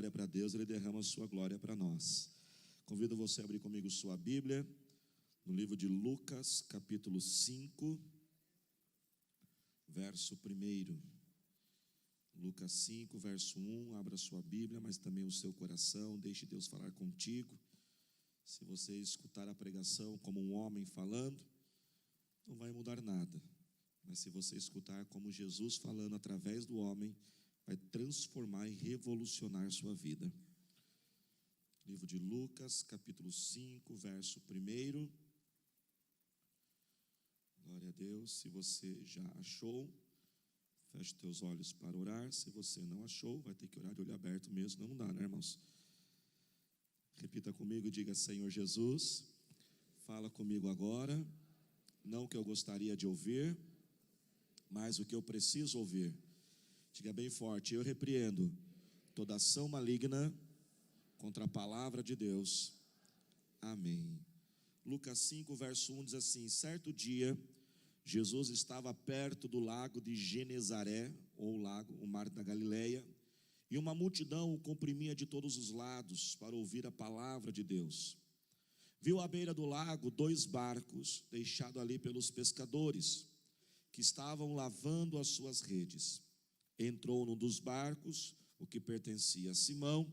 glória para Deus, Ele derrama a sua glória para nós. Convido você a abrir comigo sua Bíblia, no livro de Lucas, capítulo 5, verso 1. Lucas 5, verso 1, abra sua Bíblia, mas também o seu coração, deixe Deus falar contigo. Se você escutar a pregação como um homem falando, não vai mudar nada. Mas se você escutar como Jesus falando através do homem, vai transformar e revolucionar sua vida. Livro de Lucas, capítulo 5, verso 1. Glória a Deus. Se você já achou, feche teus olhos para orar. Se você não achou, vai ter que orar de olho aberto mesmo. Não dá, né, irmãos? Repita comigo e diga: Senhor Jesus, fala comigo agora. Não o que eu gostaria de ouvir, mas o que eu preciso ouvir. Diga bem forte: eu repreendo toda ação maligna contra a palavra de Deus. Amém. Lucas 5, verso 1 diz assim: certo dia, Jesus estava perto do lago de Genezaré, ou lago, o mar da Galileia, e uma multidão o comprimia de todos os lados para ouvir a palavra de Deus. Viu à beira do lago 2 barcos, deixados ali pelos pescadores, que estavam lavando as suas redes. Entrou num dos barcos, o que pertencia a Simão,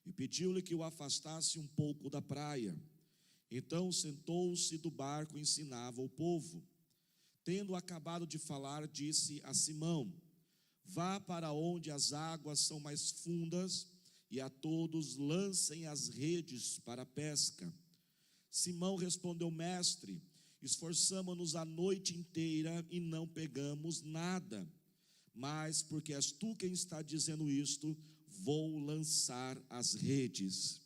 e pediu-lhe que o afastasse um pouco da praia. Então sentou-se do barco e ensinava o povo. Tendo acabado de falar, disse a Simão: vá para onde as águas são mais fundas, e a todos lancem as redes para a pesca. Simão respondeu: mestre, esforçamo-nos a noite inteira e não pegamos nada. Mas porque és tu quem está dizendo isto, vou lançar as redes.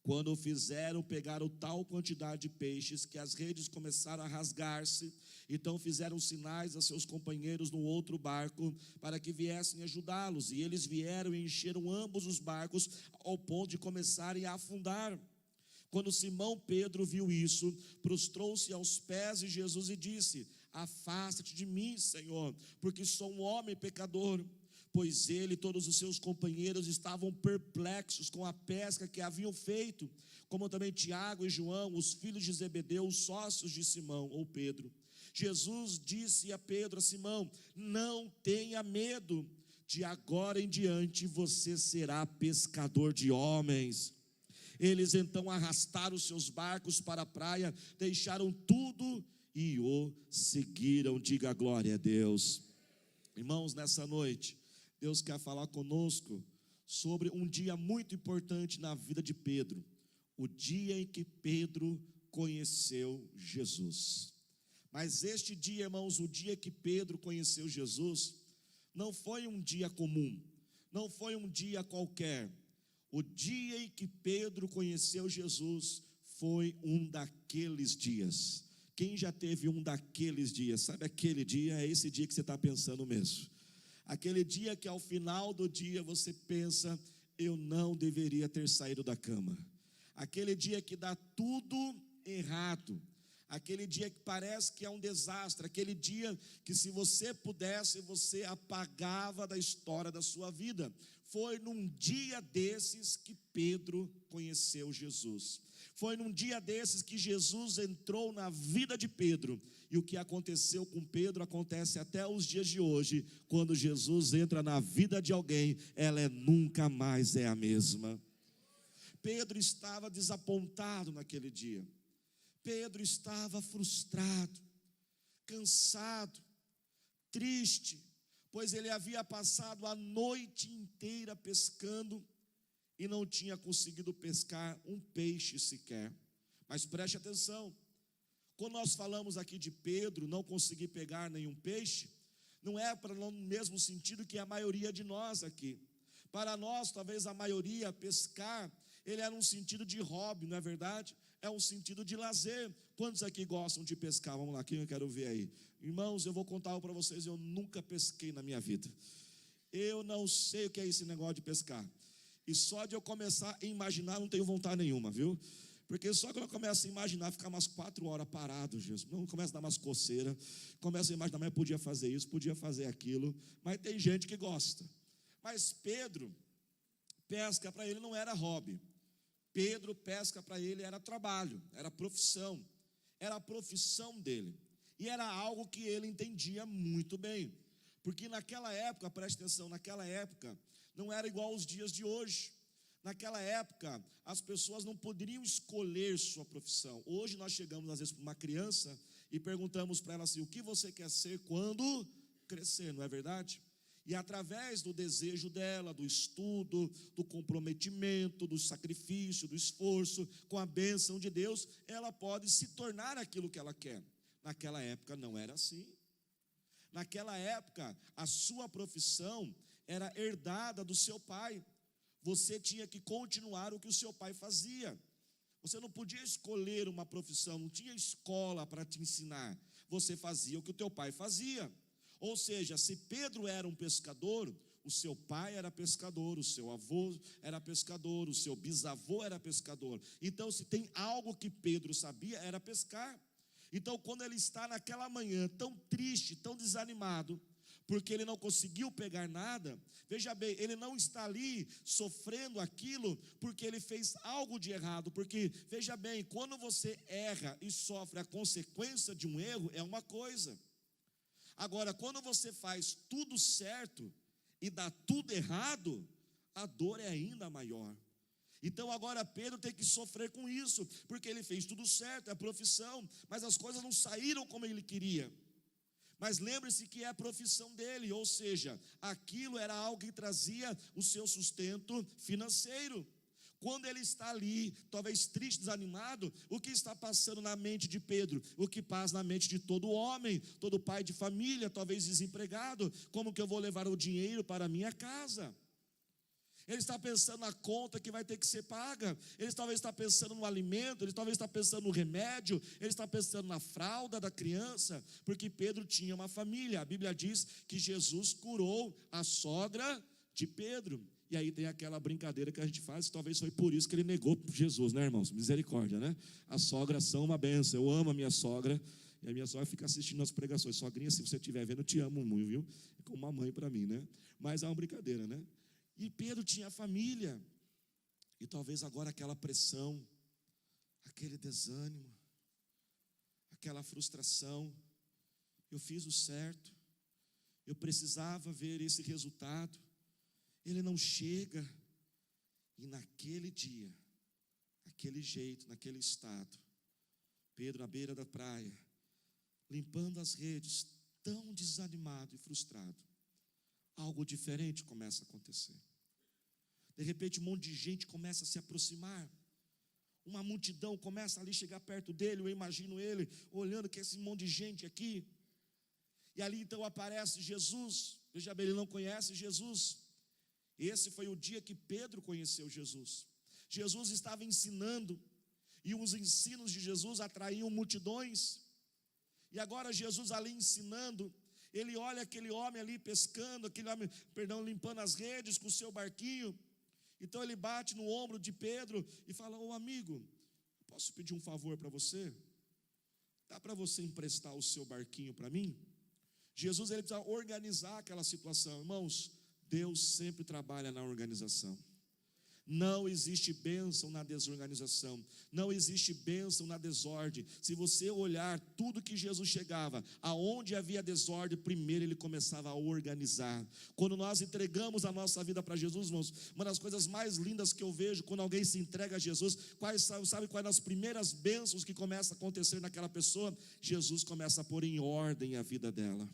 Quando fizeram, pegaram tal quantidade de peixes que as redes começaram a rasgar-se. Então fizeram sinais a seus companheiros no outro barco para que viessem ajudá-los. E eles vieram e encheram ambos os barcos ao ponto de começarem a afundar. Quando Simão Pedro viu isso, prostrou-se aos pés de Jesus e disse: afasta-te de mim, Senhor, porque sou um homem pecador. Pois ele e todos os seus companheiros estavam perplexos com a pesca que haviam feito, como também Tiago e João, os filhos de Zebedeu, os sócios de Simão, ou Pedro. Jesus disse a Pedro, a Simão: não tenha medo, de agora em diante você será pescador de homens. Eles então arrastaram os seus barcos para a praia, deixaram tudo e o seguiram. Diga glória a Deus. Irmãos, nessa noite, Deus quer falar conosco sobre um dia muito importante na vida de Pedro. O dia em que Pedro conheceu Jesus. Mas este dia, irmãos, o dia que Pedro conheceu Jesus, não foi um dia comum, não foi um dia qualquer. O dia em que Pedro conheceu Jesus foi um daqueles dias. Quem já teve um daqueles dias? Sabe aquele dia? É esse dia que você está pensando mesmo. Aquele dia que ao final do dia você pensa: eu não deveria ter saído da cama. Aquele dia que dá tudo errado. Aquele dia que parece que é um desastre. Aquele dia que, se você pudesse, você apagava da história da sua vida. Foi num dia desses que Pedro conheceu Jesus. Foi num dia desses que Jesus entrou na vida de Pedro. E o que aconteceu com Pedro acontece até os dias de hoje. Quando Jesus entra na vida de alguém, ela nunca mais é a mesma. Pedro estava desapontado naquele dia. Pedro estava frustrado, cansado, triste, pois ele havia passado a noite inteira pescando e não tinha conseguido pescar um peixe sequer. Mas preste atenção, quando nós falamos aqui de Pedro não conseguir pegar nenhum peixe, não é para no mesmo sentido que a maioria de nós aqui. Para nós, talvez a maioria, pescar, ele era um sentido de hobby, não é verdade? É um sentido de lazer. Quantos aqui gostam de pescar? Vamos lá, quem eu quero ver aí? Irmãos, eu vou contar algo para vocês: eu nunca pesquei na minha vida. Eu não sei o que é esse negócio de pescar. E só de eu começar a imaginar, não tenho vontade nenhuma, viu? Porque só quando eu começo a imaginar, ficar umas 4 horas parado, Jesus, não começa a dar umas coceiras, começa a imaginar, mas eu podia fazer isso, podia fazer aquilo. Mas tem gente que gosta. Mas Pedro pesca para ele não era hobby. Pedro, pesca para ele era trabalho, era profissão. Era a profissão dele. E era algo que ele entendia muito bem. Porque naquela época, preste atenção, naquela época não era igual aos dias de hoje. Naquela época, as pessoas não poderiam escolher sua profissão. Hoje nós chegamos às vezes para uma criança e perguntamos para ela assim: o que você quer ser quando crescer, não é verdade? E através do desejo dela, do estudo, do comprometimento, do sacrifício, do esforço, com a bênção de Deus, ela pode se tornar aquilo que ela quer. Naquela época não era assim. Naquela época, a sua profissão era herdada do seu pai. Você tinha que continuar o que o seu pai fazia. Você não podia escolher uma profissão, não tinha escola para te ensinar. Você fazia o que o teu pai fazia. Ou seja, se Pedro era um pescador, o seu pai era pescador, o seu avô era pescador, o seu bisavô era pescador. Então, se tem algo que Pedro sabia, era pescar. Então, quando ele está naquela manhã tão triste, tão desanimado, porque ele não conseguiu pegar nada, veja bem, ele não está ali sofrendo aquilo porque ele fez algo de errado, porque, veja bem, quando você erra e sofre a consequência de um erro, é uma coisa. Agora, quando você faz tudo certo e dá tudo errado, a dor é ainda maior. Então agora Pedro tem que sofrer com isso, porque ele fez tudo certo, é a profissão, mas as coisas não saíram como ele queria. Mas lembre-se que é a profissão dele, ou seja, aquilo era algo que trazia o seu sustento financeiro. Quando ele está ali, talvez triste, desanimado, o que está passando na mente de Pedro? O que passa na mente de todo homem, todo pai de família, talvez desempregado: como que eu vou levar o dinheiro para a minha casa? Ele está pensando na conta que vai ter que ser paga, ele talvez está pensando no alimento, ele talvez está pensando no remédio, ele está pensando na fralda da criança, porque Pedro tinha uma família. A Bíblia diz que Jesus curou a sogra de Pedro. E aí tem aquela brincadeira que a gente faz, talvez foi por isso que ele negou Jesus, né, irmãos? Misericórdia, né? As sogras são uma benção. Eu amo a minha sogra, e a minha sogra fica assistindo as pregações. Sogrinha, se você estiver vendo, eu te amo muito, viu? É como uma mãe para mim, né? Mas é uma brincadeira, né? E Pedro tinha família, e talvez agora aquela pressão, aquele desânimo, aquela frustração: eu fiz o certo, eu precisava ver esse resultado, ele não chega. E naquele dia, naquele jeito, naquele estado, Pedro à beira da praia, limpando as redes, tão desanimado e frustrado, algo diferente começa a acontecer. De repente um monte de gente começa a se aproximar, uma multidão começa ali a chegar perto dele. Eu imagino ele olhando que esse monte de gente aqui, e ali então aparece Jesus. Veja bem, ele não conhece Jesus. Esse foi o dia que Pedro conheceu Jesus. Jesus estava ensinando, e os ensinos de Jesus atraíam multidões. E agora Jesus ali ensinando, ele olha aquele homem ali pescando, limpando as redes com o seu barquinho. Então ele bate no ombro de Pedro e fala: ô amigo, posso pedir um favor para você? Dá para você emprestar o seu barquinho para mim? Jesus, ele precisa organizar aquela situação. Irmãos, Deus sempre trabalha na organização. Não existe bênção na desorganização, não existe bênção na desordem. Se você olhar tudo que Jesus chegava, aonde havia desordem, primeiro ele começava a organizar. Quando nós entregamos a nossa vida para Jesus, irmãos, uma das coisas mais lindas que eu vejo quando alguém se entrega a Jesus, sabe quais as primeiras bênçãos que começam a acontecer naquela pessoa? Jesus começa a pôr em ordem a vida dela.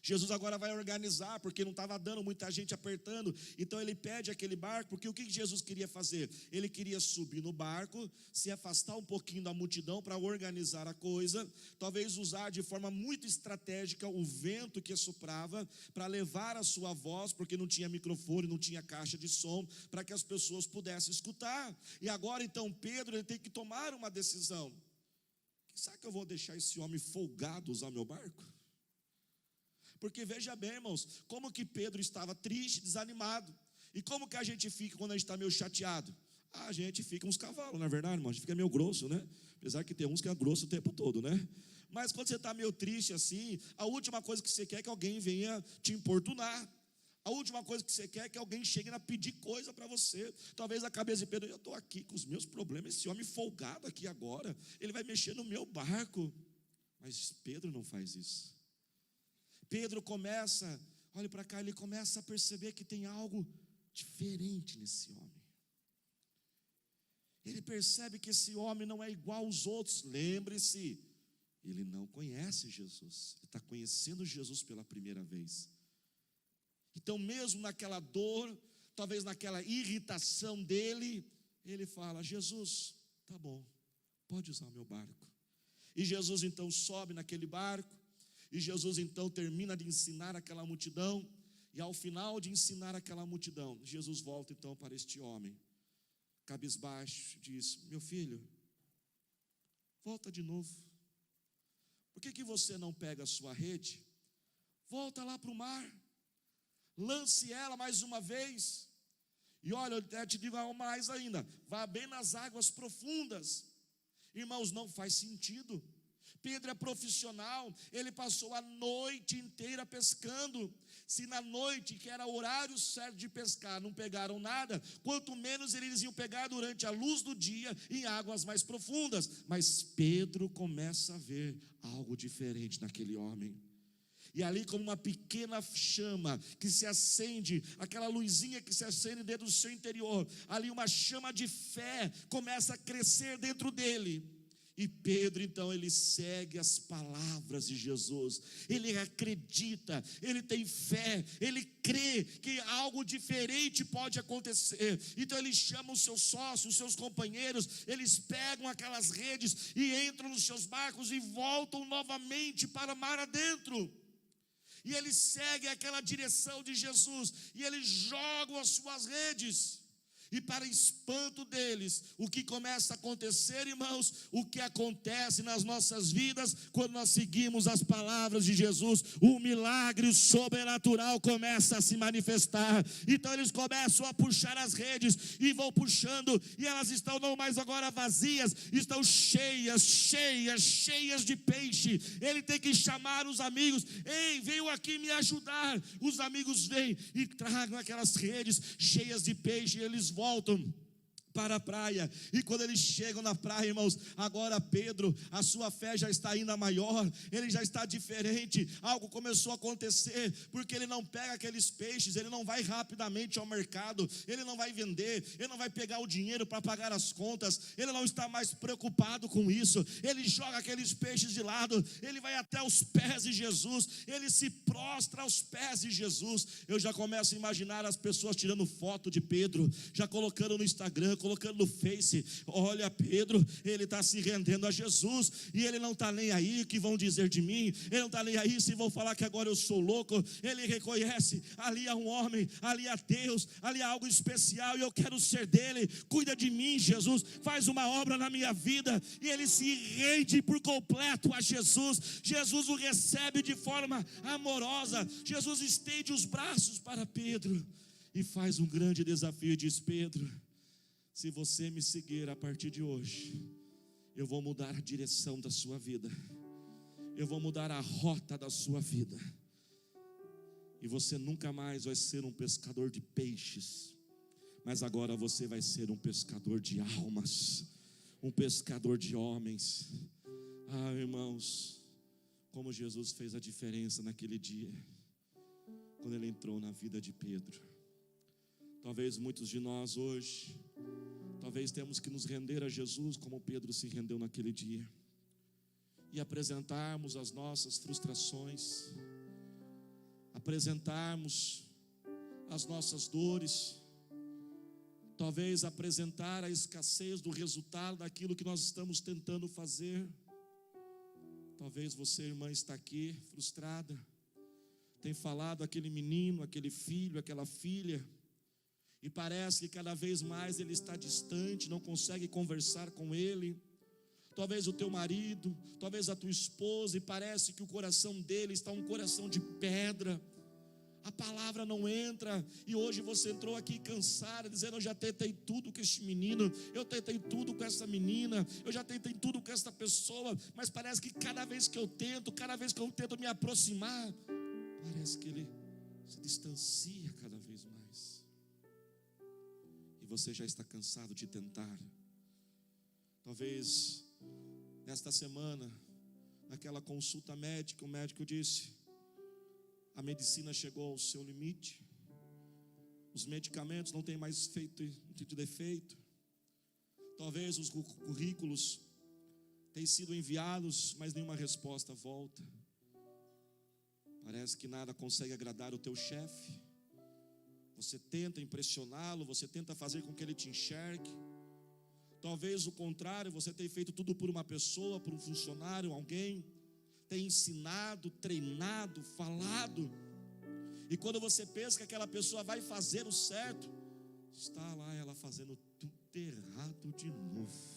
Jesus agora vai organizar, porque não estava dando, muita gente apertando. Então ele pede aquele barco, porque o que Jesus queria fazer? Ele queria subir no barco, se afastar um pouquinho da multidão para organizar a coisa, talvez usar de forma muito estratégica o vento que soprava para levar a sua voz, porque não tinha microfone, não tinha caixa de som, para que as pessoas pudessem escutar. E agora então Pedro, ele tem que tomar uma decisão. Será que eu vou deixar esse homem folgado usar meu barco? Porque veja bem, irmãos, como que Pedro estava triste, desanimado. E como que a gente fica quando a gente está meio chateado? A gente fica uns cavalos, não é verdade, irmão? A gente fica meio grosso, né? Apesar que tem uns que é grosso o tempo todo, né? Mas quando você está meio triste assim, a última coisa que você quer é que alguém venha te importunar. A última coisa que você quer é que alguém chegue a pedir coisa para você. Talvez a cabeça de Pedro: eu estou aqui com os meus problemas, esse homem folgado aqui agora, ele vai mexer no meu barco. Mas Pedro não faz isso. Pedro começa, olha para cá, ele começa a perceber que tem algo diferente nesse homem. Ele percebe que esse homem não é igual aos outros. Lembre-se, ele não conhece Jesus, ele está conhecendo Jesus pela primeira vez. Então mesmo naquela dor, talvez naquela irritação dele, ele fala: Jesus, tá bom, pode usar o meu barco. E Jesus então sobe naquele barco, e Jesus então termina de ensinar aquela multidão, e ao final de ensinar aquela multidão, Jesus volta então para este homem, cabisbaixo, diz: meu filho, volta de novo. Por que você não pega a sua rede? Volta lá para o mar, lance ela mais uma vez, e olha, eu até te digo mais ainda, vá bem nas águas profundas. Irmãos, não faz sentido. Pedro é profissional, ele passou a noite inteira pescando. Se na noite, que era o horário certo de pescar, não pegaram nada, quanto menos eles iam pegar durante a luz do dia em águas mais profundas. Mas Pedro começa a ver algo diferente naquele homem. E ali, como uma pequena chama que se acende, aquela luzinha que se acende dentro do seu interior, ali uma chama de fé começa a crescer dentro dele. E Pedro então, ele segue as palavras de Jesus, ele acredita, ele tem fé, ele crê que algo diferente pode acontecer. Então ele chama os seus sócios, os seus companheiros, eles pegam aquelas redes e entram nos seus barcos e voltam novamente para o mar adentro. E eles seguem aquela direção de Jesus, e eles jogam as suas redes. E para espanto deles, o que começa a acontecer, irmãos, o que acontece nas nossas vidas, quando nós seguimos as palavras de Jesus, o milagre sobrenatural começa a se manifestar. Então eles começam a puxar as redes, e vão puxando, e elas estão não mais agora vazias, estão cheias de peixe. Ele tem que chamar os amigos: ei, venham aqui me ajudar. Os amigos vêm e tragam aquelas redes cheias de peixe, e eles voltam para a praia. E quando eles chegam na praia, irmãos, agora Pedro, a sua fé já está ainda maior, ele já está diferente. Algo começou a acontecer, porque ele não pega aqueles peixes, ele não vai rapidamente ao mercado, ele não vai vender, ele não vai pegar o dinheiro para pagar as contas, ele não está mais preocupado com isso. Ele joga aqueles peixes de lado, ele vai até os pés de Jesus, ele se prostra aos pés de Jesus. Eu já começo a imaginar as pessoas tirando foto de Pedro, já colocando no Instagram, colocando no Face: olha, Pedro, ele está se rendendo a Jesus, e ele não está nem aí o que vão dizer de mim, ele não está nem aí se vão falar que agora eu sou louco. Ele reconhece: ali há um homem, ali há Deus, ali há algo especial, e eu quero ser dele. Cuida de mim, Jesus, faz uma obra na minha vida. E ele se rende por completo a Jesus. Jesus o recebe de forma amorosa. Jesus estende os braços para Pedro e faz um grande desafio e diz: Pedro, se você me seguir a partir de hoje, eu vou mudar a direção da sua vida, eu vou mudar a rota da sua vida, e você nunca mais vai ser um pescador de peixes, mas agora você vai ser um pescador de almas, um pescador de homens. Ah, irmãos, como Jesus fez a diferença naquele dia, quando ele entrou na vida de Pedro. Talvez muitos de nós hoje, talvez temos que nos render a Jesus como Pedro se rendeu naquele dia, e apresentarmos as nossas frustrações, apresentarmos as nossas dores, talvez apresentar a escassez do resultado daquilo que nós estamos tentando fazer. Talvez você, irmã, está aqui frustrada, tem falado aquele menino, aquele filho, aquela filha, e parece que cada vez mais ele está distante, não consegue conversar com ele. Talvez o teu marido, talvez a tua esposa, e parece que o coração dele está um coração de pedra. A palavra não entra, e hoje você entrou aqui cansado, dizendo: eu já tentei tudo com este menino, eu tentei tudo com essa menina, eu já tentei tudo com essa pessoa, mas parece que cada vez que eu tento me aproximar, parece que ele se distancia cada vez mais. E você já está cansado de tentar. Talvez nesta semana, naquela consulta médica, o médico disse: a medicina chegou ao seu limite, os medicamentos não têm mais tido efeito. Talvez os currículos tenham sido enviados, mas nenhuma resposta volta. Parece que nada consegue agradar o teu chefe. Você tenta impressioná-lo, você tenta fazer com que ele te enxergue. Talvez o contrário, você tenha feito tudo por uma pessoa, por um funcionário, alguém. Tem ensinado, treinado, falado. E quando você pensa que aquela pessoa vai fazer o certo, está lá ela fazendo tudo errado de novo.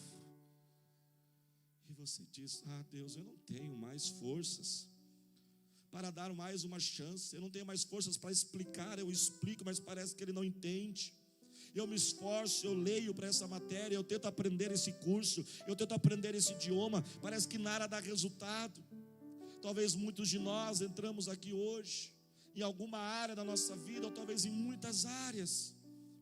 E você diz: ah, Deus, eu não tenho mais forças para dar mais uma chance. Eu não tenho mais forças para explicar. Eu explico, mas parece que ele não entende. Eu me esforço, eu leio para essa matéria, eu tento aprender esse curso, eu tento aprender esse idioma, parece que nada dá resultado. Talvez muitos de nós entramos aqui hoje em alguma área da nossa vida, ou talvez em muitas áreas,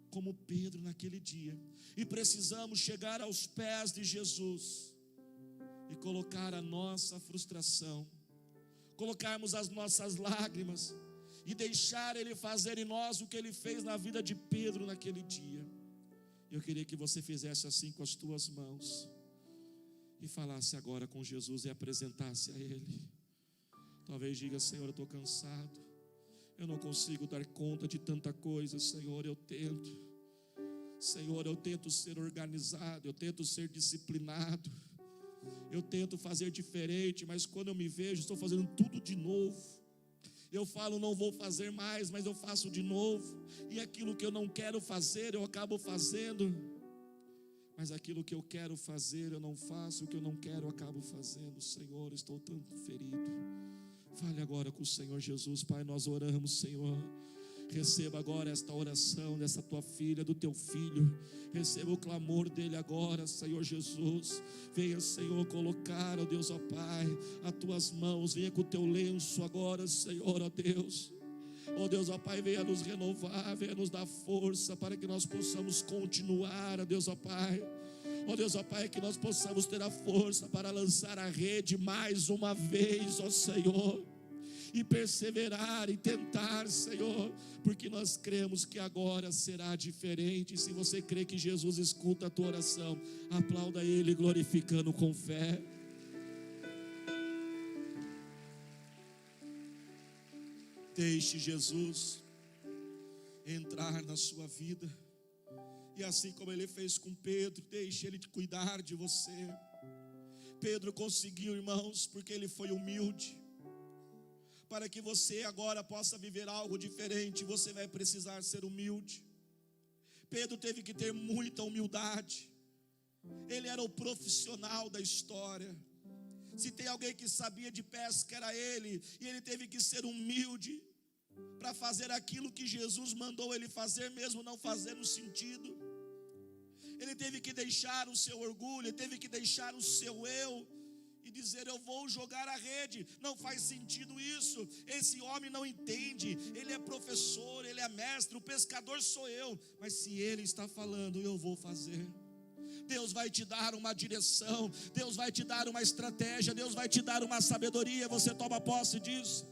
como Pedro naquele dia, e precisamos chegar aos pés de Jesus e colocar a nossa frustração, colocarmos as nossas lágrimas e deixar Ele fazer em nós o que Ele fez na vida de Pedro naquele dia. Eu queria que você fizesse assim com as tuas mãos e falasse agora com Jesus e apresentasse a Ele. Talvez diga: Senhor, eu estou cansado, eu não consigo dar conta de tanta coisa. Senhor, eu tento. Senhor, eu tento ser organizado, eu tento ser disciplinado, eu tento fazer diferente, mas quando eu me vejo, estou fazendo tudo de novo. Eu falo, não vou fazer mais, mas eu faço de novo. E aquilo que eu não quero fazer, eu acabo fazendo. Mas aquilo que eu quero fazer, eu não faço. O que eu não quero, eu acabo fazendo. Senhor, estou tão ferido. Fale agora com o Senhor Jesus. Pai, nós oramos, Senhor. Receba agora esta oração dessa tua filha, do teu filho. Receba o clamor dele agora, Senhor Jesus. Venha, Senhor, colocar, ó Deus, ó Pai, as tuas mãos. Venha com o teu lenço agora, Senhor, ó Deus. Ó Deus, ó Pai, venha nos renovar, venha nos dar força para que nós possamos continuar, ó Deus, ó Pai. Ó Deus, ó Pai, que nós possamos ter a força para lançar a rede mais uma vez, ó Senhor, e perseverar e tentar, Senhor, porque nós cremos que agora será diferente. Se você crê que Jesus escuta a tua oração, aplauda Ele glorificando com fé. Deixe Jesus entrar na sua vida, e assim como Ele fez com Pedro, deixe Ele cuidar de você. Pedro conseguiu, irmãos, porque ele foi humilde. Para que você agora possa viver algo diferente, você vai precisar ser humilde. Pedro teve que ter muita humildade. Ele era o profissional da história. Se tem alguém que sabia de pesca, era ele. E ele teve que ser humilde para fazer aquilo que Jesus mandou ele fazer, mesmo não fazendo sentido. Ele teve que deixar o seu orgulho, ele teve que deixar o seu eu e dizer: eu vou jogar a rede. Não faz sentido isso. Esse homem não entende. Ele é professor, ele é mestre, o pescador sou eu. Mas se ele está falando, eu vou fazer. Deus vai te dar uma direção, Deus vai te dar uma estratégia, Deus vai te dar uma sabedoria. Você toma posse disso.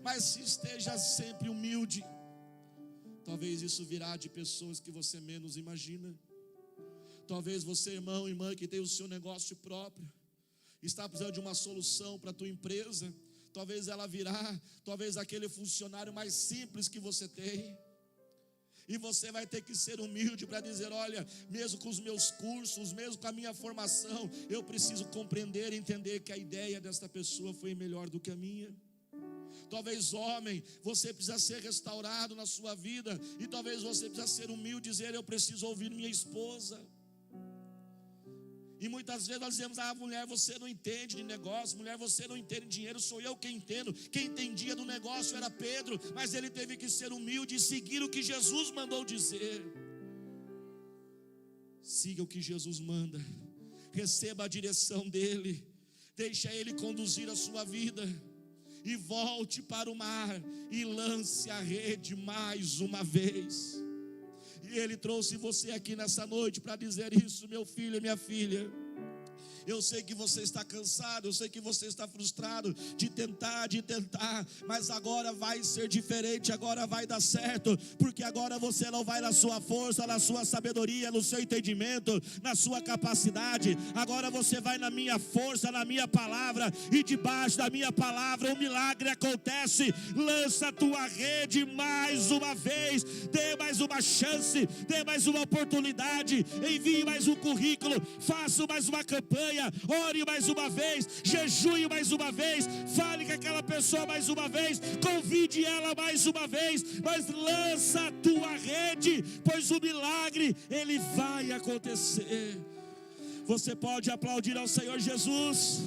Mas se esteja sempre humilde. Talvez isso virá de pessoas que você menos imagina. Talvez você, irmão, irmã, que tem o seu negócio próprio, está precisando de uma solução para a tua empresa. Talvez ela virá, talvez aquele funcionário mais simples que você tem. E você vai ter que ser humilde para dizer: olha, mesmo com os meus cursos, mesmo com a minha formação, eu preciso compreender e entender que a ideia desta pessoa foi melhor do que a minha. Talvez, homem, você precisa ser restaurado na sua vida. E talvez você precisa ser humilde e dizer: eu preciso ouvir minha esposa. E muitas vezes nós dizemos: ah, mulher, você não entende de negócio, mulher, você não entende de dinheiro. Sou eu quem entendo. Quem entendia do negócio era Pedro, mas ele teve que ser humilde e seguir o que Jesus mandou dizer. Siga o que Jesus manda, receba a direção dele, deixa ele conduzir a sua vida. e volte para o mar e lance a rede mais uma vez. E Ele trouxe você aqui nessa noite para dizer isso, meu filho e minha filha. Eu sei que você está cansado, eu sei que você está frustrado de tentar, mas agora vai ser diferente, agora vai dar certo, porque agora você não vai na sua força, na sua sabedoria, no seu entendimento, na sua capacidade, agora você vai na minha força, na minha palavra, e debaixo da minha palavra um milagre acontece. Lança a tua rede mais uma vez, dê mais uma chance, dê mais uma oportunidade, envie mais um currículo, faça mais uma campanha, ore mais uma vez, jejue mais uma vez, fale com aquela pessoa mais uma vez, convide ela mais uma vez, mas lança a tua rede, pois o milagre ele vai acontecer. Você pode aplaudir ao Senhor Jesus?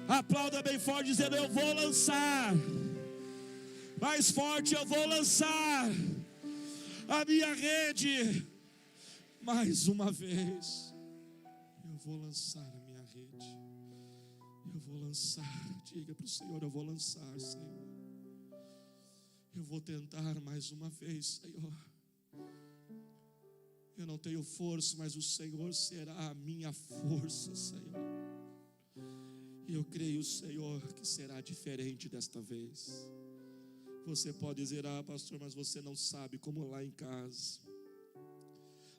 Aplauda bem forte, dizendo: eu vou lançar. Mais forte: eu vou lançar a minha rede mais uma vez. Eu vou lançar a minha rede. Eu vou lançar. Diga para o Senhor: eu vou lançar, Senhor. Eu vou tentar mais uma vez, Senhor. Eu não tenho força, mas o Senhor será a minha força, Senhor. E eu creio, Senhor, que será diferente desta vez. Você pode dizer: ah, pastor, mas você não sabe como lá em casa.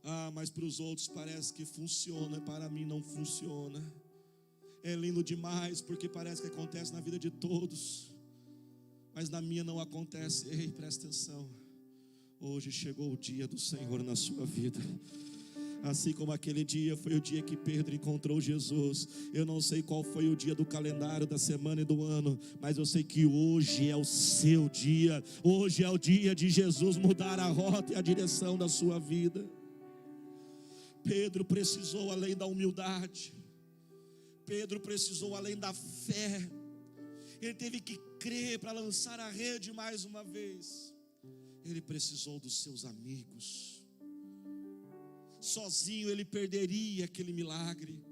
Ah, mas para os outros parece que funciona, para mim não funciona. É lindo demais, porque parece que acontece na vida de todos, mas na minha não acontece. Ei, presta atenção. Hoje chegou o dia do Senhor na sua vida. Assim como aquele dia foi o dia que Pedro encontrou Jesus. Eu não sei qual foi o dia do calendário, da semana e do ano, mas eu sei que hoje é o seu dia. Hoje é o dia de Jesus mudar a rota e a direção da sua vida. Pedro precisou além da humildade. Pedro precisou além da fé. Ele teve que crer para lançar a rede mais uma vez. Ele precisou dos seus amigos. Sozinho ele perderia aquele milagre.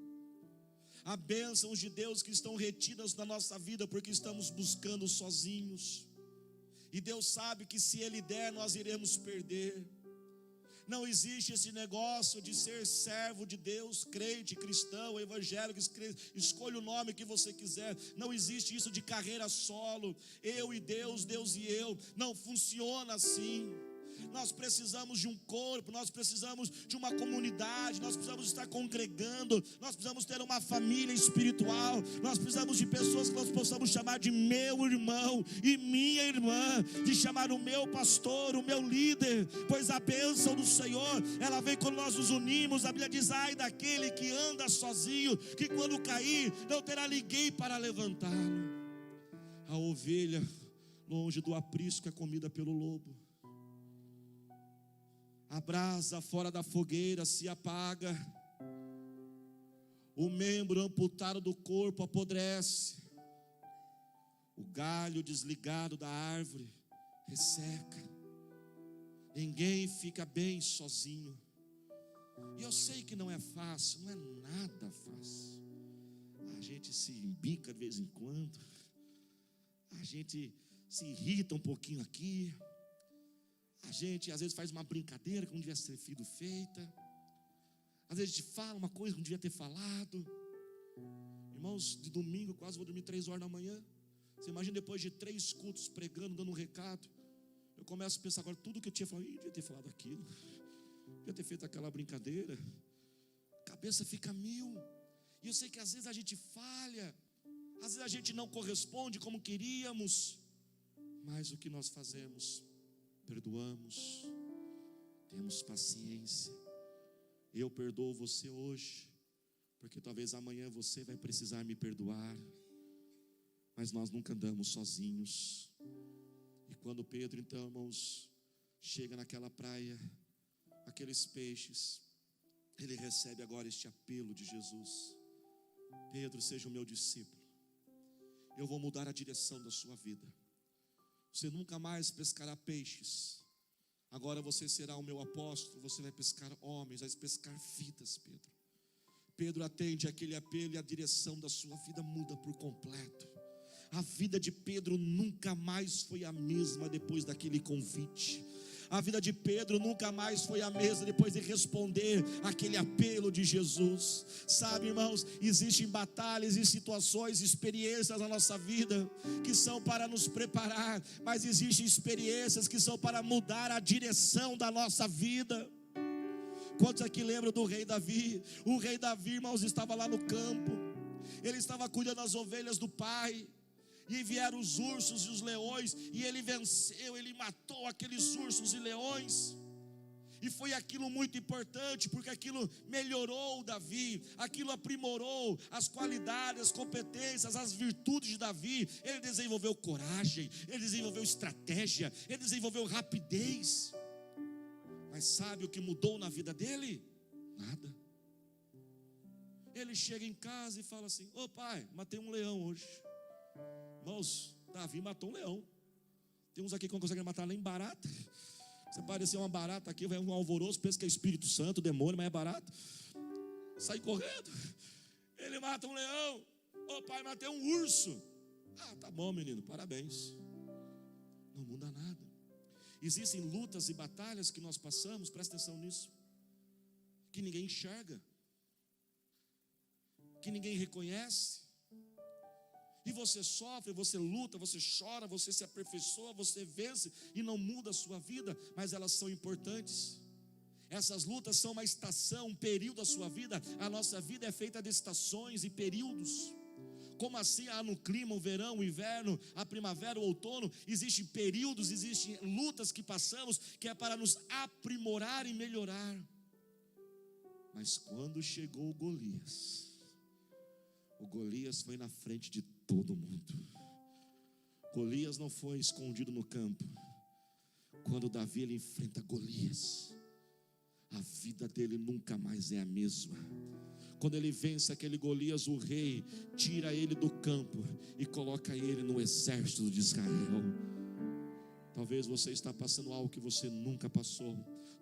Há bênçãos de Deus que estão retidas na nossa vida porque estamos buscando sozinhos. E Deus sabe que se Ele der, nós iremos perder. Não existe esse negócio de ser servo de Deus, crente, cristão, evangélico, escolha o nome que você quiser. Não existe isso de carreira solo, eu e Deus, Deus e eu. Não funciona assim. Nós precisamos de um corpo, nós precisamos de uma comunidade, nós precisamos estar congregando, nós precisamos ter uma família espiritual, nós precisamos de pessoas que nós possamos chamar de meu irmão e minha irmã, de chamar o meu pastor, o meu líder, pois a bênção do Senhor, ela vem quando nós nos unimos. A Bíblia diz: ai daquele que anda sozinho, que quando cair, não terá ninguém para levantá-lo. A ovelha, longe do aprisco, é comida pelo lobo. A brasa fora da fogueira se apaga, o membro amputado do corpo apodrece, o galho desligado da árvore resseca. Ninguém fica bem sozinho. E eu sei que não é fácil, não é nada fácil. A gente se embica de vez em quando, a gente se irrita um pouquinho aqui, a gente às vezes faz uma brincadeira que não devia ter sido feita, às vezes a gente fala uma coisa que não devia ter falado. Irmãos, de domingo quase vou dormir 3 horas da manhã. Você imagina depois de 3 cultos pregando, dando um recado, eu começo a pensar agora tudo que eu tinha falado. Devia ter falado aquilo, devia ter feito aquela brincadeira. A cabeça fica mil. E eu sei que às vezes a gente falha, às vezes a gente não corresponde como queríamos, mas o que nós fazemos? Perdoamos, temos paciência. Eu perdoo você hoje, porque talvez amanhã você vai precisar me perdoar. Mas nós nunca andamos sozinhos. E quando Pedro, então, irmãos, chega naquela praia, aqueles peixes, ele recebe agora este apelo de Jesus: Pedro, seja o meu discípulo, eu vou mudar a direção da sua vida. Você nunca mais pescará peixes. Agora você será o meu apóstolo. Você vai pescar homens, vai pescar vidas, Pedro. Pedro atende aquele apelo e a direção da sua vida muda por completo. A vida de Pedro nunca mais foi a mesma depois daquele convite. A vida de Pedro nunca mais foi a mesma depois de responder aquele apelo de Jesus. Sabe, irmãos, existem batalhas e situações, experiências na nossa vida que são para nos preparar, mas existem experiências que são para mudar a direção da nossa vida. Quantos aqui lembram do rei Davi? O rei Davi, irmãos, estava lá no campo, ele estava cuidando das ovelhas do pai, e vieram os ursos e os leões, e ele venceu, ele matou aqueles ursos e leões. E foi aquilo muito importante, porque aquilo melhorou Davi, aquilo aprimorou as qualidades, as competências, as virtudes de Davi. Ele desenvolveu coragem, ele desenvolveu estratégia, ele desenvolveu rapidez. Mas sabe o que mudou na vida dele? Nada. Ele chega em casa e fala assim: ô pai, matei um leão hoje. Irmãos, Davi matou um leão. Tem uns aqui que não conseguem matar nem barata. Você parecer uma barata aqui, vai um alvoroço, pensa que é Espírito Santo, demônio, mas é barata. Sai correndo. Ele mata um leão. Ô pai, matei um urso. Ah, tá bom, menino, parabéns. Não muda nada. Existem lutas e batalhas que nós passamos, presta atenção nisso, que ninguém enxerga, que ninguém reconhece. E você sofre, você luta, você chora, você se aperfeiçoa, você vence e não muda a sua vida, mas elas são importantes. Essas lutas são uma estação, um período da sua vida. A nossa vida é feita de estações e períodos. Como assim há no clima o verão, o inverno, a primavera, o outono? Existem períodos, existem lutas que passamos, que é para nos aprimorar e melhorar. Mas quando chegou o Golias foi na frente de todo mundo. Golias não foi escondido no campo. Quando Davi ele enfrenta Golias, a vida dele nunca mais é a mesma. Quando ele vence aquele Golias, o rei tira ele do campo e coloca ele no exército de Israel. Talvez você está passando algo que você nunca passou,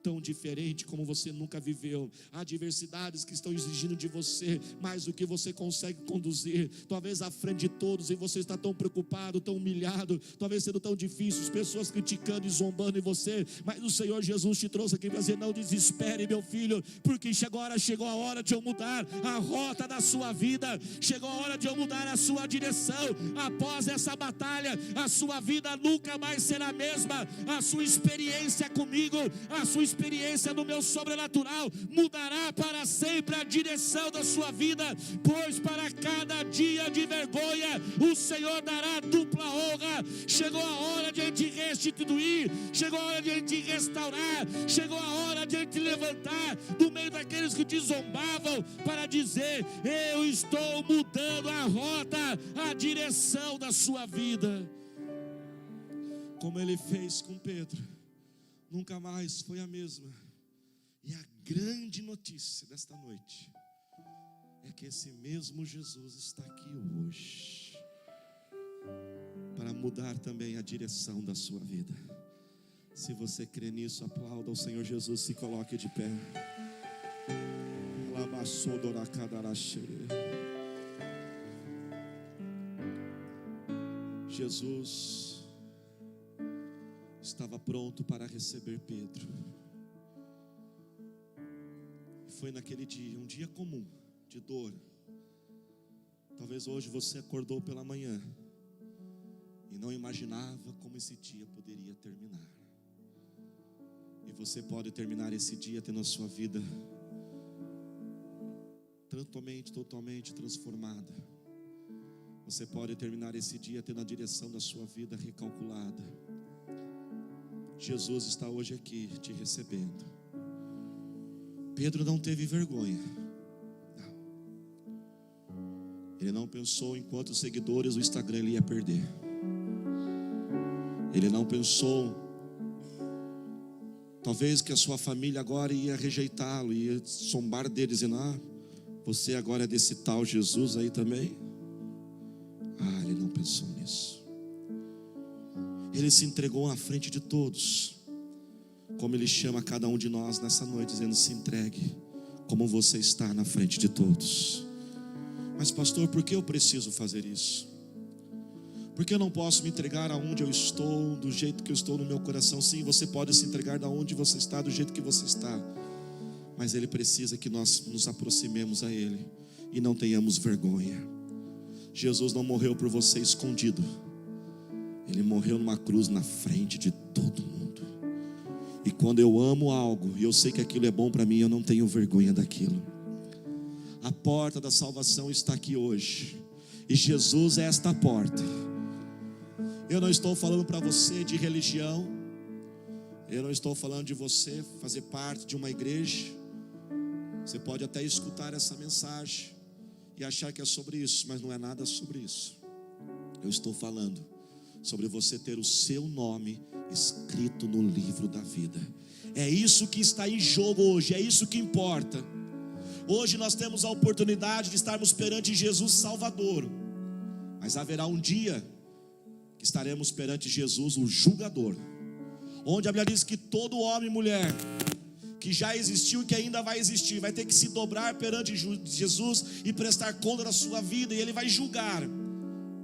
tão diferente como você nunca viveu. Há adversidades que estão exigindo de você mais do que você consegue conduzir, talvez à frente de todos, e você está tão preocupado, tão humilhado, talvez sendo tão difícil, as pessoas criticando e zombando em você, mas o Senhor Jesus te trouxe aqui para dizer: não desespere, meu filho, porque agora chegou a hora de eu mudar a rota da sua vida, chegou a hora de eu mudar a sua direção. Após essa batalha, a sua vida nunca mais será a mesma. A sua experiência comigo, a sua experiência no meu sobrenatural mudará para sempre a direção da sua vida, pois para cada dia de vergonha o Senhor dará dupla honra. Chegou a hora de a gente restituir, chegou a hora de a gente restaurar, chegou a hora de a gente levantar do meio daqueles que te zombavam para dizer: eu estou mudando a rota, a direção da sua vida. Como ele fez com Pedro, nunca mais foi a mesma. E a grande notícia desta noite é que esse mesmo Jesus está aqui hoje para mudar também a direção da sua vida. Se você crê nisso, aplauda o Senhor Jesus, se coloque de pé. Jesus estava pronto para receber Pedro. Foi naquele dia, um dia comum, de dor. Talvez hoje você acordou pela manhã e não imaginava como esse dia poderia terminar. E você pode terminar esse dia tendo a sua vida totalmente transformada. Você pode terminar esse dia tendo a direção da sua vida recalculada. Jesus está hoje aqui te recebendo. Pedro não teve vergonha. Não. Ele não pensou em quantos seguidores o Instagram ele ia perder. Ele não pensou talvez que a sua família agora ia rejeitá-lo, ia zombar dele, dizendo: você agora é desse tal Jesus aí também? Ele não pensou nisso. Ele se entregou na frente de todos, como Ele chama cada um de nós nessa noite, dizendo: se entregue como você está na frente de todos. Mas pastor, por que eu preciso fazer isso? Porque eu não posso me entregar aonde eu estou, do jeito que eu estou no meu coração. Sim, você pode se entregar da onde você está, do jeito que você está. Mas Ele precisa que nós nos aproximemos a Ele e não tenhamos vergonha. Jesus não morreu por você escondido. Ele morreu numa cruz na frente de todo mundo. E quando eu amo algo e eu sei que aquilo é bom para mim, eu não tenho vergonha daquilo. A porta da salvação está aqui hoje. E Jesus é esta porta. Eu não estou falando para você de religião. Eu não estou falando de você fazer parte de uma igreja. Você pode até escutar essa mensagem e achar que é sobre isso, mas não é nada sobre isso. Eu estou falando sobre você ter o seu nome escrito no livro da vida. É isso que está em jogo hoje, é isso que importa. Hoje nós temos a oportunidade de estarmos perante Jesus Salvador, mas haverá um dia que estaremos perante Jesus, o julgador, onde a Bíblia diz que todo homem e mulher que já existiu e que ainda vai existir vai ter que se dobrar perante Jesus e prestar conta da sua vida, e Ele vai julgar.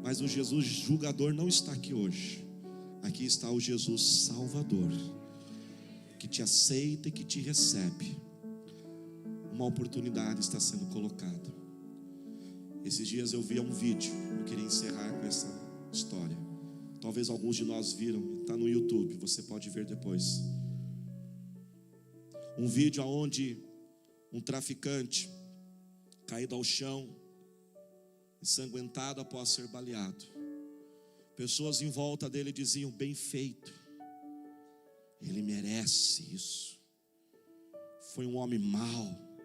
Mas o Jesus julgador não está aqui hoje. Aqui está o Jesus Salvador, que te aceita e que te recebe. Uma oportunidade está sendo colocada. Esses dias eu vi um vídeo, eu queria encerrar com essa história. Talvez alguns de nós viram, está no YouTube, você pode ver depois. Um vídeo onde um traficante caído ao chão, ensanguentado após ser baleado. Pessoas em volta dele diziam: bem feito, ele merece isso. Foi um homem mau,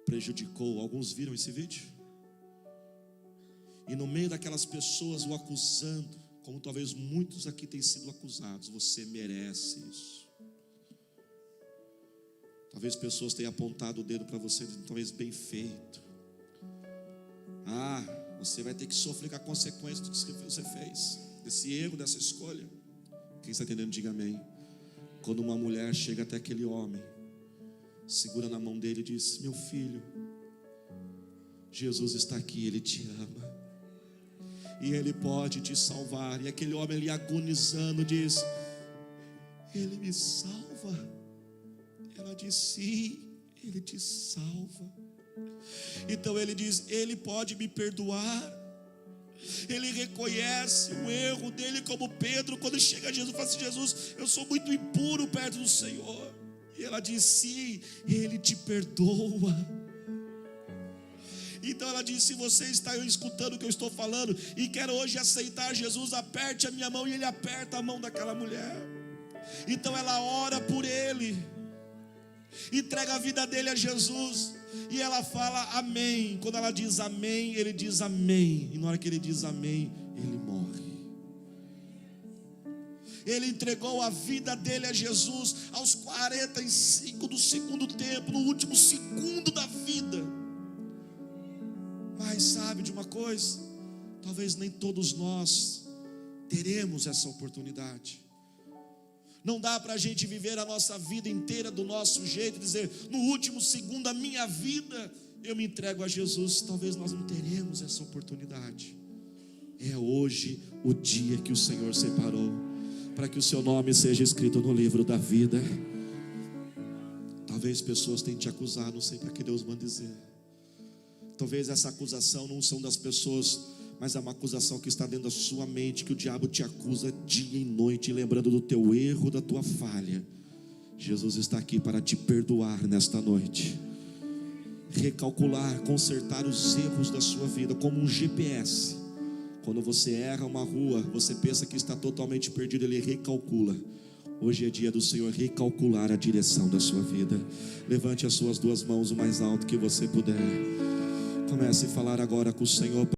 prejudicou. Alguns viram esse vídeo? E no meio daquelas pessoas o acusando, como talvez muitos aqui tenham sido acusados: você merece isso. Talvez pessoas tenham apontado o dedo para você, talvez bem feito. Você vai ter que sofrer com a consequência do que você fez, desse erro, dessa escolha. Quem está entendendo, diga amém. Quando uma mulher chega até aquele homem, segura na mão dele e diz: meu filho, Jesus está aqui, Ele te ama e Ele pode te salvar. E aquele homem ali agonizando diz: Ele me salva. Ela diz: sim, Ele te salva. Então ele diz: Ele pode me perdoar. Ele reconhece o erro dele, como Pedro, quando chega a Jesus, fala assim: Jesus, eu sou muito impuro perto do Senhor. E ela diz: sim, Ele te perdoa. Então ela diz: se você está escutando o que eu estou falando e quer hoje aceitar Jesus, aperte a minha mão. E ele aperta a mão daquela mulher. Então ela ora por ele, entrega a vida dele a Jesus, e ela fala amém. Quando ela diz amém, ele diz amém. E na hora que ele diz amém, ele morre. Ele entregou a vida dele a Jesus aos 45 do segundo tempo, no último segundo da vida. Mas sabe de uma coisa? Talvez nem todos nós teremos essa oportunidade. Não dá para a gente viver a nossa vida inteira do nosso jeito, dizer: no último segundo da minha vida eu me entrego a Jesus. Talvez nós não teremos essa oportunidade. É hoje o dia que o Senhor separou para que o seu nome seja escrito no livro da vida. Talvez pessoas tenham te acusado, não sei para que Deus manda dizer. Talvez essa acusação não são das pessoas, mas é uma acusação que está dentro da sua mente, que o diabo te acusa dia e noite, lembrando do teu erro, da tua falha. Jesus está aqui para te perdoar nesta noite, recalcular, consertar os erros da sua vida, como um GPS. Quando você erra uma rua, você pensa que está totalmente perdido, ele recalcula. Hoje é dia do Senhor recalcular a direção da sua vida. Levante as suas duas mãos o mais alto que você puder. Comece a falar agora com o Senhor.